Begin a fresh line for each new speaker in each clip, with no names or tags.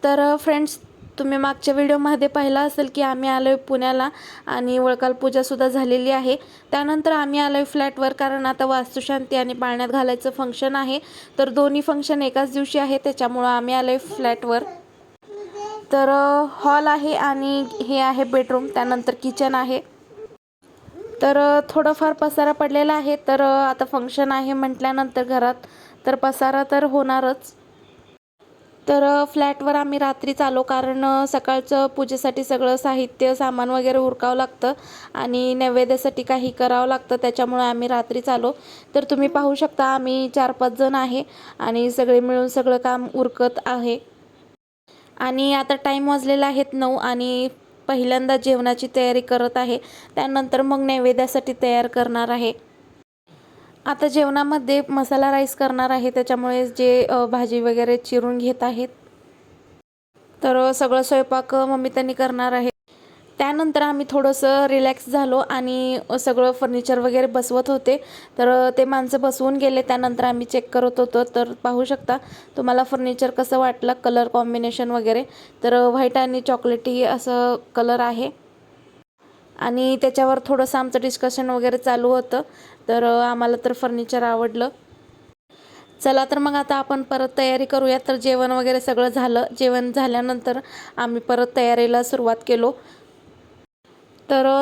Friends, तुम्ही मागच्या व्हिडिओमध्ये पाहिलं असेल की आम्ही आलो आहे पुण्याला आणि वळकाल पूजासुद्धा झालेली आहे. त्यानंतर आम्ही आलो आहे फ्लॅटवर, कारण आता वास्तुशांती आणि पाळण्यात घालायचं फंक्शन आहे. तर दोन्ही फंक्शन एकाच दिवशी आहे, त्याच्यामुळं आम्ही आलो आहे फ्लॅटवर. हॉल आहे आणि हे आहे बेडरूम, त्यानंतर किचन आहे. थोडंफार पसारा पडलेला आहे. आता फंक्शन आहे म्हटल्यानंतर घरात पसारा तर होणारच. फ्लॅटवर आम्ही रात्रीच आलो, कारण सकाळचं पूजेसाठी सगळं साहित्य सामान वगैरे उरकावं लागतं आणि नैवेद्यासाठी काही करावं लागतं, त्याच्यामुळे आम्ही रात्रीच आलो. तुम्ही पाहू शकता, आम्ही 4-5 जण आहे आणि सगळे मिळून सगळं काम उरकत आहे. आणि आता टाईम वाजलेला आहेत 9 आणि पहिल्यांदा जेवणाची तयारी करत आहे. त्यानंतर मग नैवेद्यासाठी तयार करणार आहे. आता जेवणामध्ये मसाला राईस करणार आहे, त्याच्यामुळे जे भाजी वगैरे चिरून घेत आहेत. सगळं स्वयंपाक मम्मी त्यांनी करणार आहे. त्यानंतर आम्ही थोडंसं रिलॅक्स झालो आणि सगळं फर्निचर वगैरे बसवत होते. ते माणसं बसवून गेले, त्यानंतर आम्ही चेक करत होतो. पाहू शकता तुम्हाला फर्निचर कसं वाटलं, कलर कॉम्बिनेशन वगैरे. व्हाईट आणि चॉकलेटी असं कलर आहे आणि त्याच्यावर थोडंसं आमचं डिस्कशन वगैरे चालू होतं. आम्हाला फर्निचर आवडलं. चला मग आता आपण परत तयारी करूया. जेवण वगैरे सगळं झालं. जेवण झाल्यानंतर आम्ही परत तयारीला सुरुवात केलो.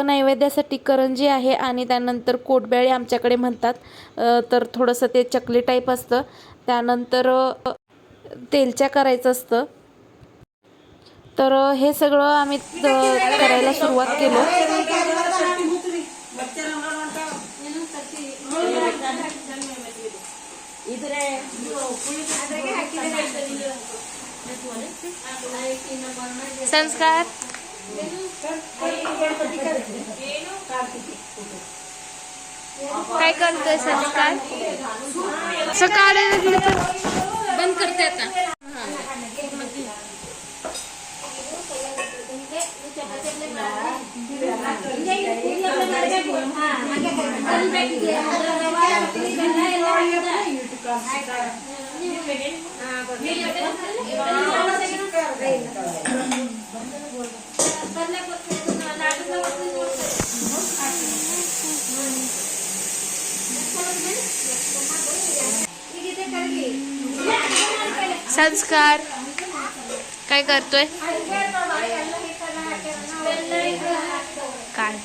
नैवेद्यासाठी करंजी आहे आणि त्यानंतर कोटब्याळे आमच्याकडे म्हणतात. थोडंसं ते चकली टाईप असतं. त्यानंतर तेलच्या करायचं असतं. हे सगळं आम्ही करायला सुरुवात केलो. संस्कार काय करतोय? संस्कार सकाळी बंद करते आता. संस्कार काय करतोय? काय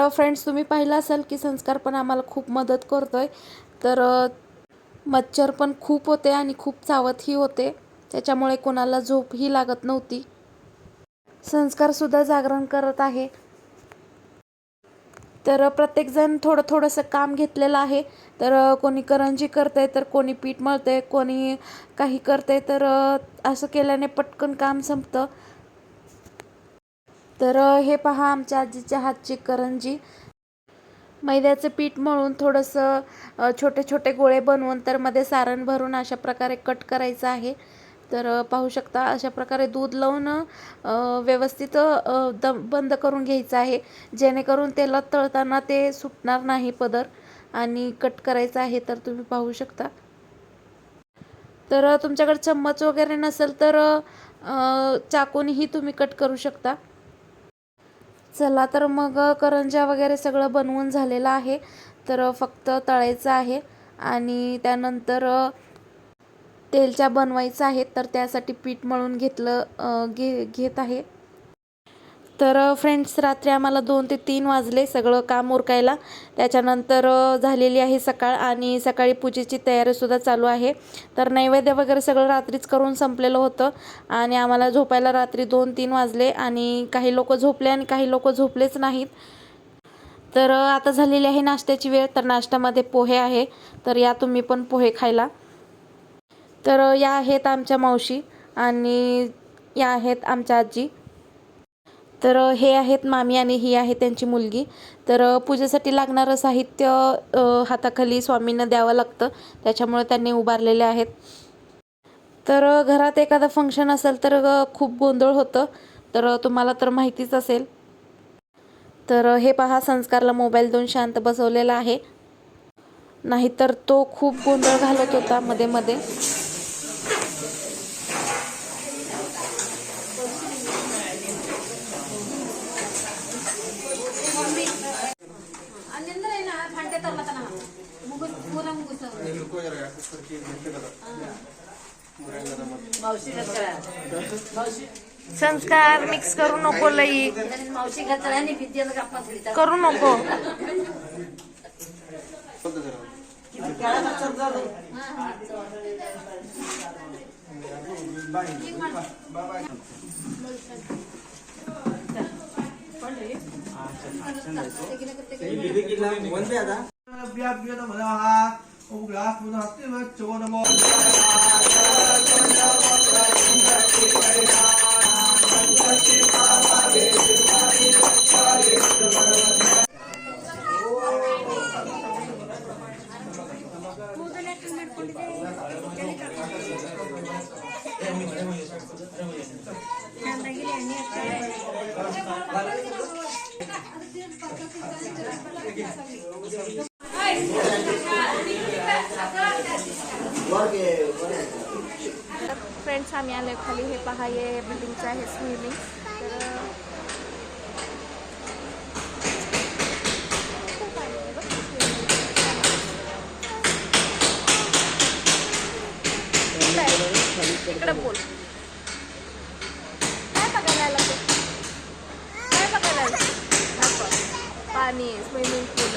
फ्रेंड्स, तुम्ही पाहिलं असेल की संस्कार पण आम्हाला खूप मदत करतोय. मच्छर पण खूप होते आणि खूप चावतही होते, त्याच्यामुळे कोणाला झोपही लागत नव्हती. संस्कारसुद्धा जागरण करत आहे. प्रत्येकजण थोडंसं काम घेतलेलं आहे. कोणी करंजी करतंय, कोणी पीठ मळतंय, कोणी काही करतंय. असं केल्याने पटकन काम संपतं. हे पहा आमच्या आजीच्या हातची करंजी. मैद्याचं पीठ मळून थोडंसं छोटे छोटे गोळे बनवून मध्ये सारण भरून अशा प्रकारे कट करायचं आहे. पाहू शकता अशा प्रकारे दूध लावून व्यवस्थित बंद करून घ्यायचं आहे, जेणेकरून तेलात तळताना ते सुटणार नाही पदर. आणि कट करायचं आहे. तुम्ही पाहू शकता. तुमच्याकडे चम्मच वगैरे नसेल तर चाकूनही तुम्ही कट करू शकता. चला मग करंज्या वगैरे सगळं बनवून झालेलं आहे. फक्त तळायचं आहे आणि त्यानंतर तेलच्या बनवायचं आहे. त्यासाठी पीठ मळून घेत आहे. फ्रेंड्स, रात्री आम्हाला 2 ते 3 वाजले सगळं काम उरकायला. त्याच्यानंतर झालेली आहे सकाळ आणि सकाळी पूजेची तयारीसुद्धा चालू आहे. नैवेद्य वगैरे सगळं रात्रीच करून संपलेलं होतं आणि आम्हाला झोपायला रात्री 2-3 वाजले आणि काही लोक झोपले आणि काही लोक झोपलेच नाहीत. आता झालेली आहे नाश्त्याची वेळ. नाश्त्यामध्ये पोहे आहे. या तुम्ही पण पोहे खायला. या आहेत आमच्या मावशी आणि या आहेत आमच्या आजी. हे आहेत मामी आणि ही आहे त्यांची मुलगी. पूजेसाठी लागणारं साहित्य हाताखाली स्वामींना द्यावं लागतं, त्याच्यामुळे त्यांनी उभारलेले आहेत. तर घरात एखादं फंक्शन असेल तर खूप गोंधळ होतं, तर तुम्हाला तर माहितीच असेल. तर हे पहा, संस्कारला मोबाईल देऊन शांत बसवलेला आहे, नाहीतर तो खूप गोंधळ घालत होता मध्ये मध्ये. संस्कार मिक्स करू नको, लई करू नको. फ्रेंड्स, आम्ही आले खाली. हे पहा, हे बिल्डिंगचं आहे स्विमिंग. तर इकडे बोल, काय बघायला आला तू? काय बघायला आला? पाणी, स्विमिंग पूल.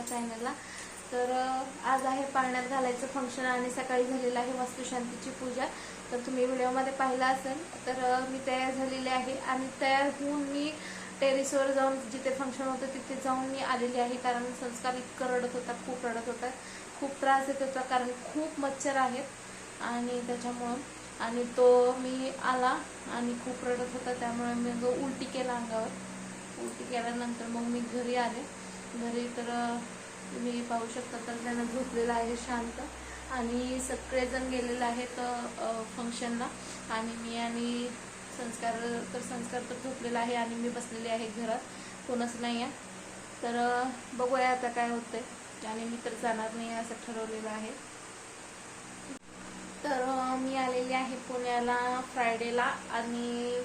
चॅनलला. तर आज आहे पाळण्यात घालायचं फंक्शन आणि सकाळी झालेलं आहे वास्तुशांतीची पूजा. तर तुम्ही व्हिडिओमध्ये पाहिला असेल. तर मी तयार झालेली आहे आणि तयार होऊन मी टेरेसवर जाऊन जिथे फंक्शन होतं तिथे जाऊन मी आलेली आहे, कारण संस्कार इतकं रडत होता, खूप रडत होता, खूप त्रास देत होता, कारण खूप मच्छर आहेत आणि त्याच्यामुळं. आणि तो मी आला आणि खूप रडत होता, त्यामुळे मी उलटी केला अंगावर. उलटी केल्यानंतर मग मी घरी आले. घरी तर तुम्ही पाहू शकता तर त्यांना झोपलेला आहे शांत, आणि सगळेजण गेलेले आहेत फंक्शनला, आणि मी आणि संस्कार तर झोपलेला आहे आणि मी बसलेली आहे घरात, कोणच नाही आहे. तर बघूया आता काय होतंय, आणि मी तर जाणार नाही असं ठरवलेलं आहे. तर मी आलेली आहे पुण्याला फ्रायडेला, आणि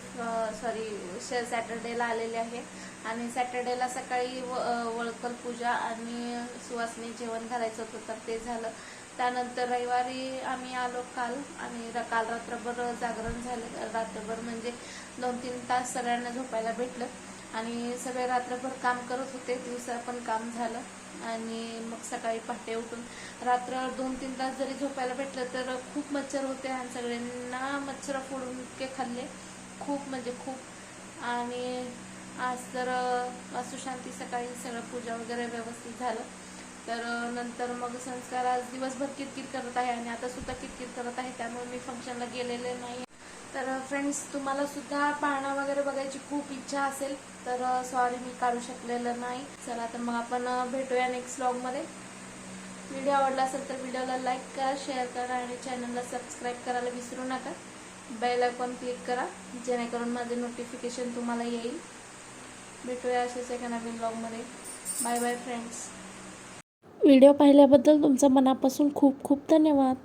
सॅटर्डेला आलेले आहे. आणि सॅटर्डेला सकाळी वळकल पूजा आणि सुवासिनी जेवण घालायचं होतं, तर ते झालं. त्यानंतर रविवारी आम्ही आलो काल, आणि काल रात्रभर जागरण झालं. रात्रभर म्हणजे 2-3 तास सगळ्यांना झोपायला भेटलं, आणि सगळे रात्रभर काम करत होते. दिवसा पण काम झालं, आणि मग सकाळी पहाटे उठून रात्र 2-3 तास जरी झोपायला भेटलं तर खूप मच्छर होते, आणि सगळ्यांना मच्छर फोडून इतके खाल्ले, खूप म्हणजे खूप. आणि आज तर वास्तुशांती सकाळी सगळं पूजा वगैरे व्यवस्थित झालं. तर नंतर मग संस्कार आज दिवसभर किरकिर करत आहे, आणि आता सुद्धा किरकिर करत आहे, त्यामुळे मी फंक्शनला गेलेले नाही. तर फ्रेंड्स, तुम्हाला सुद्धा पाळणा वगैरे बघायची खूप इच्छा असेल तर सॉरी मी काढू शकलेलं नाही. चला तर मग आपण भेटूया नेक्स्ट व्लॉगमध्ये. व्हिडिओ आवडला असेल तर व्हिडिओला लाईक करा, शेअर करा, आणि चॅनलला सबस्क्राईब करायला विसरू नका. बेल आयकॉन क्लिक करा, जेणेकरून माझे नोटिफिकेशन तुम्हाला येईल. भेटूया असेच एका नवीन व्लॉगमध्ये. Bye bye friends. व्हिडिओ पाहिल्याबद्दल तुमचं मनापासून खूप खूप धन्यवाद.